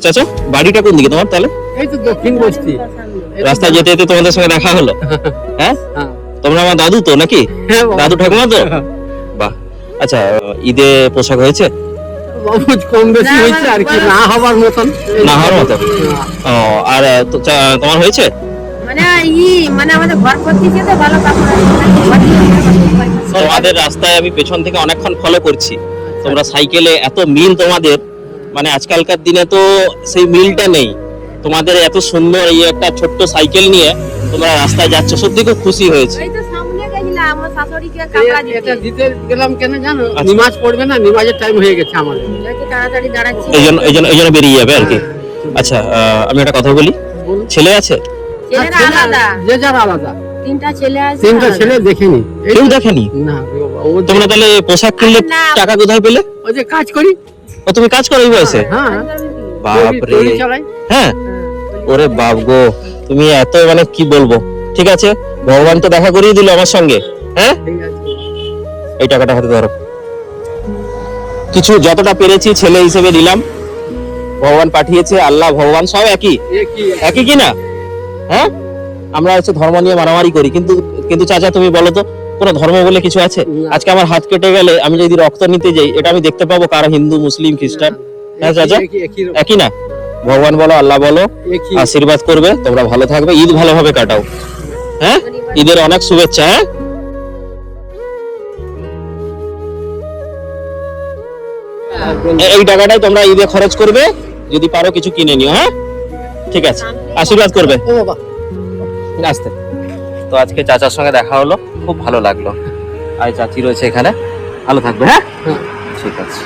চাচা বাড়িটা কোন দিকে তোমার তাহলে? এই তো দক্ষিণ বস্তি। রাস্তায় যেতে যেতে তোমাদের সঙ্গে দেখা হলো। হ্যাঁ, তোমরা আমার দাদু তো নাকি? হ্যাঁ বাবা। দাদু ঠাকুমা তো? বাহ। আচ্ছা, ঈদে পোশাক হয়েছে? বহুত কম বেশি হয়েছে আর কি, না হবার মতন। না হওয়ার মতো। ও, আর তোমার হয়েছে? মানে আমাদের ঘর করতেছে তো ভালো কাপড় তোমাদের রাস্তায় আমি পেছন থেকে অনেকক্ষণ ফলো করছি, তোমরা সাইকেলে এত মিল তোমাদের, মানে আজকালকার দিনে তো সেই মিলটা নেই। তোমাদের এত সুন্দর এই একটা ছোট্ট সাইকেল নিয়ে তোমরা রাস্তায় যাচ্ছ, সত্যি খুব খুশি হয়েছে। এই তো সামনে গেছিলাম আমার শাশুড়িকে কাপড় এটা দিতে, দিতে গেলাম কেন জানো, আচ্ছা। নিমাজ পড়বে না, নিমাজের টাইম হয়ে গেছে আমাদের। দেখি তাড়াতাড়ি দাঁড়াচ্ছি। এই জন্য বেরিয়ে যাবে আর কি। আচ্ছা, আমি একটা কথা বলি, বলুন। ছেলে আছে? ছেলেরা আলাদা, যে যার আলাদা। তিনটা ছেলে আছে। তিনটা ছেলে দেখেনি। এই কেউ দেখেনি? না বাবা, ও তোমরা তাহলে পোশাক কিনলে আরে না। টাকা কোথায় পেলে? ওই যে কাজ করি। ও, তুমি কাজ করো এই বয়সে? হ্যাঁ, বাপরে। তৈরি চালাই। হ্যাঁ, ওরে বাপ গো, তুমি এত মানে কি বলবো। ঠিক আছে, ভগবান তো দেখা করিয়ে দিল আমার সঙ্গে। হ্যাঁ, ঠিক আছে। এই টাকাটা হাতে ধরো, কিছু যতটা পেরেছি ছেলে হিসেবে দিলাম। ভগবান পাঠিয়েছে, আল্লাহ ভগবান সব একই একই কি না? হ্যাঁ, আমরা হচ্ছে ধর্ম নিয়ে মারামারি করি, কিন্তু কিন্তু চাচা তুমি বলো তো, কোনো ধর্ম বলে কিছু আছে? না। আজকে আমার হাত কেটে গেলে আমি যদি রক্ত নিতে যাই, এটা আমি দেখতে পাবো কারা হিন্দু, মুসলিম, খ্রিস্টান? হ্যাঁ চাচা, একই রকম। একই না? ভগবান বলো, আল্লাহ বলো, একই। আশীর্বাদ করবে, তোমরা ভালো থাকবে, ঈদ ভালোভাবে কাটাও। হ্যাঁ, ঈদের অনেক শুভেচ্ছা। হ্যাঁ, এই টাকাটাই তোমরা ঈদে খরচ করবে, যদি পারো কিছু কিনে নিও। হ্যাঁ, ঠিক আছে, আশীর্বাদ করবে। ও বাবা। আসতে। তো আজকে চাচার সঙ্গে দেখা হলো, খুব ভালো লাগলো। আর চাচি রয়েছে এখানে, ভালো থাকবে। হ্যাঁ, হ্যাঁ। ঠিক আছে।